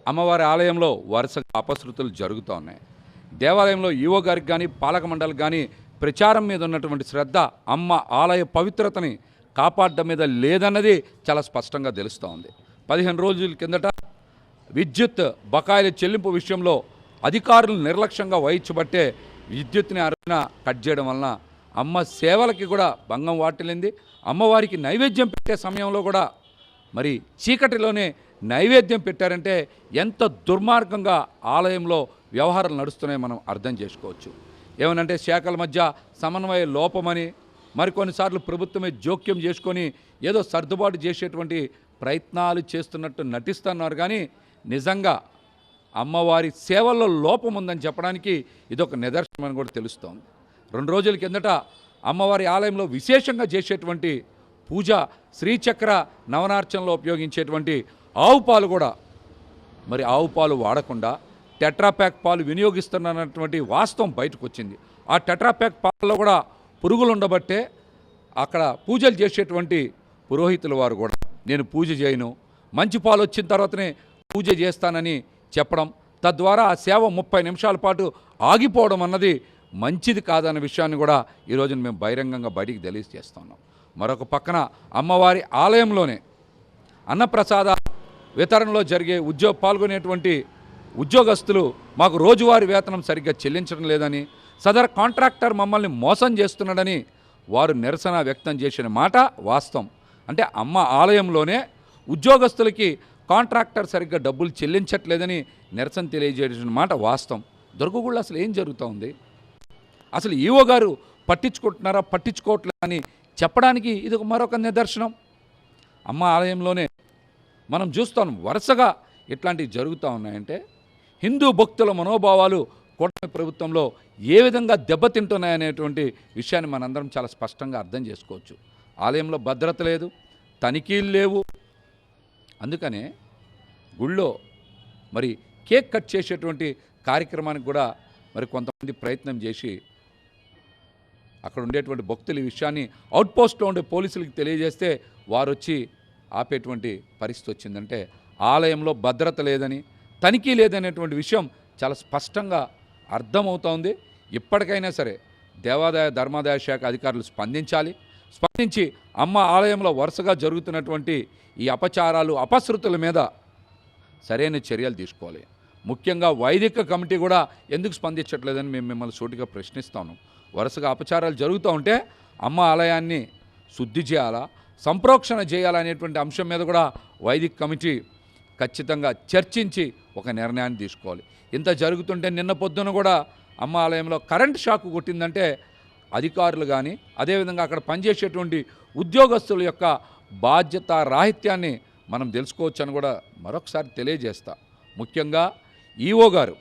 అమ్మవారి ఆలయంలో వరుసగా అపశృతులు జరుగుతూ ఉన్నాయి. దేవాలయంలో ఈవో గారికి కానీ పాలక మండలికి కానీ ప్రచారం మీద ఉన్నటువంటి శ్రద్ధ అమ్మ ఆలయ పవిత్రతని కాపాడడం మీద లేదన్నది చాలా స్పష్టంగా తెలుస్తూ ఉంది. 15 రోజుల కిందట విద్యుత్ బకాయిల చెల్లింపు విషయంలో అధికారులు నిర్లక్ష్యంగా వహించబట్టే విద్యుత్ని అరుణ కట్ చేయడం వలన అమ్మ సేవలకి కూడా భంగం వాటిల్లింది. అమ్మవారికి నైవేద్యం పెట్టే సమయంలో కూడా మరి చీకటిలోనే నైవేద్యం పెట్టారంటే ఎంత దుర్మార్గంగా ఆలయంలో వ్యవహారాలు నడుస్తున్నాయో మనం అర్థం చేసుకోవచ్చు. ఏమనంటే శాఖల మధ్య సమన్వయ లోపమని మరికొన్నిసార్లు ప్రభుత్వమే జోక్యం చేసుకొని ఏదో సర్దుబాటు చేసేటువంటి ప్రయత్నాలు చేస్తున్నట్టు నటిస్తున్నారు. కానీ నిజంగా అమ్మవారి సేవల్లో లోపం ఉందని చెప్పడానికి ఇదొక నిదర్శనం అని కూడా తెలుస్తోంది. 2 రోజుల కిందట అమ్మవారి ఆలయంలో విశేషంగా చేసేటువంటి పూజ శ్రీచక్ర నవనార్చనలో ఉపయోగించేటువంటి ఆవు పాలు కూడా మరి ఆవు పాలు వాడకుండా టెట్రాప్యాక్ పాలు వినియోగిస్తున్నటువంటి వాస్తవం బయటకు వచ్చింది. ఆ టెట్రాప్యాక్ పాలలో కూడా పురుగులు ఉండబట్టే అక్కడ పూజలు చేసేటువంటి పురోహితుల వారు కూడా నేను పూజ చేయను, మంచి పాలు వచ్చిన తర్వాతనే పూజ చేస్తానని చెప్పడం, తద్వారా ఆ సేవ 30 నిమిషాల పాటు ఆగిపోవడం అన్నది మంచిది కాదన్న విషయాన్ని కూడా ఈరోజు మేము బహిరంగంగా బయటికి తెలియజేస్తున్నాం. మరొక పక్కన అమ్మవారి ఆలయంలోనే అన్నప్రసాద వితరణలో జరిగే పాల్గొనేటువంటి ఉద్యోగస్తులు మాకు రోజువారీ వేతనం సరిగ్గా చెల్లించడం లేదని, సదర్ కాంట్రాక్టర్ మమ్మల్ని మోసం చేస్తున్నాడని వారు నిరసన వ్యక్తం చేసిన మాట వాస్తవం. అంటే అమ్మ ఆలయంలోనే ఉద్యోగస్తులకి కాంట్రాక్టర్ సరిగ్గా డబ్బులు చెల్లించట్లేదని నిరసన తెలియజేసిన మాట వాస్తవం. దుర్గగుడిలో అసలు ఏం జరుగుతూ ఉంది, అసలు ఈవో గారు పట్టించుకుంటున్నారా పట్టించుకోవట్లేదని చెప్పడానికి ఇది మరొక నిదర్శనం. అమ్మ ఆలయంలోనే మనం చూస్తాం వరుసగా ఇట్లాంటివి జరుగుతూ ఉన్నాయంటే హిందూ భక్తుల మనోభావాలు కూటమి ప్రభుత్వంలో ఏ విధంగా దెబ్బతింటున్నాయనేటువంటి విషయాన్ని మనందరం చాలా స్పష్టంగా అర్థం చేసుకోవచ్చు. ఆలయంలో భద్రత లేదు, తనిఖీలు లేవు. అందుకనే గుళ్ళో మరి కేక్ కట్ చేసేటువంటి కార్యక్రమానికి కూడా మరి కొంతమంది ప్రయత్నం చేసి అక్కడ ఉండేటువంటి భక్తులు ఈ విషయాన్ని అవుట్పోస్ట్లో ఉండే పోలీసులకు తెలియజేస్తే వారు వచ్చి ఆపేటువంటి పరిస్థితి వచ్చిందంటే ఆలయంలో భద్రత లేదని, తనిఖీ లేదనేటువంటి విషయం చాలా స్పష్టంగా అర్థమవుతోంది. ఇప్పటికైనా సరే దేవాదాయ ధర్మాదాయ శాఖ అధికారులు స్పందించి అమ్మ ఆలయంలో వరుసగా జరుగుతున్నటువంటి ఈ అపచారాలు అపశృతుల మీద సరైన చర్యలు తీసుకోవాలి. ముఖ్యంగా వైదిక కమిటీ కూడా ఎందుకు స్పందించట్లేదని మేము మిమ్మల్ని సూటిగా ప్రశ్నిస్తాను. వరుసగా అపచారాలు జరుగుతూ ఉంటే అమ్మ ఆలయాన్ని శుద్ధి చేయాలా, సంప్రోక్షణ చేయాలనేటువంటి అంశం మీద కూడా వైదిక కమిటీ ఖచ్చితంగా చర్చించి ఒక నిర్ణయాన్ని తీసుకోవాలి. ఇంత జరుగుతుంటే నిన్న పొద్దున కూడా అమ్మ ఆలయంలో కరెంట్ షాక్ కొట్టిందంటే అధికారులు కానీ అదేవిధంగా అక్కడ పనిచేసేటువంటి ఉద్యోగస్తుల యొక్క బాధ్యత రాహిత్యాన్ని మనం తెలుసుకోవచ్చు అని కూడా మరొకసారి తెలియజేస్తా. ముఖ్యంగా ఈవో గారు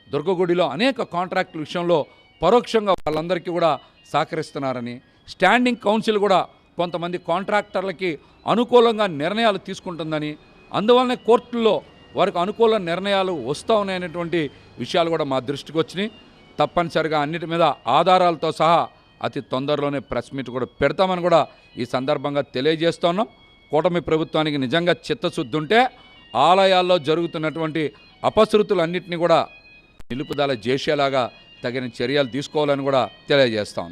దుర్గగుడిలో అనేక కాంట్రాక్టుల విషయంలో పరోక్షంగా వాళ్ళందరికీ కూడా సహకరిస్తున్నారని, స్టాండింగ్ కౌన్సిల్ కూడా కొంతమంది కాంట్రాక్టర్లకి అనుకూలంగా నిర్ణయాలు తీసుకుంటుందని, అందువల్లనే కోర్టుల్లో వారికి అనుకూల నిర్ణయాలు వస్తూ ఉన్నాయనేటువంటి విషయాలు కూడా మా దృష్టికి వచ్చినాయి. తప్పనిసరిగా అన్నిటి మీద ఆధారాలతో సహా అతి తొందరలోనే ప్రెస్ మీట్ కూడా పెడతామని కూడా ఈ సందర్భంగా తెలియజేస్తున్నాం. కూటమి ప్రభుత్వానికి నిజంగా చిత్తశుద్ధి ఉంటే ఆలయాల్లో జరుగుతున్నటువంటి అపశృతులన్నింటినీ కూడా నిలుపుదల చేసేలాగా తగిన చర్యలు తీసుకోవాలని కూడా తెలియజేస్తాం.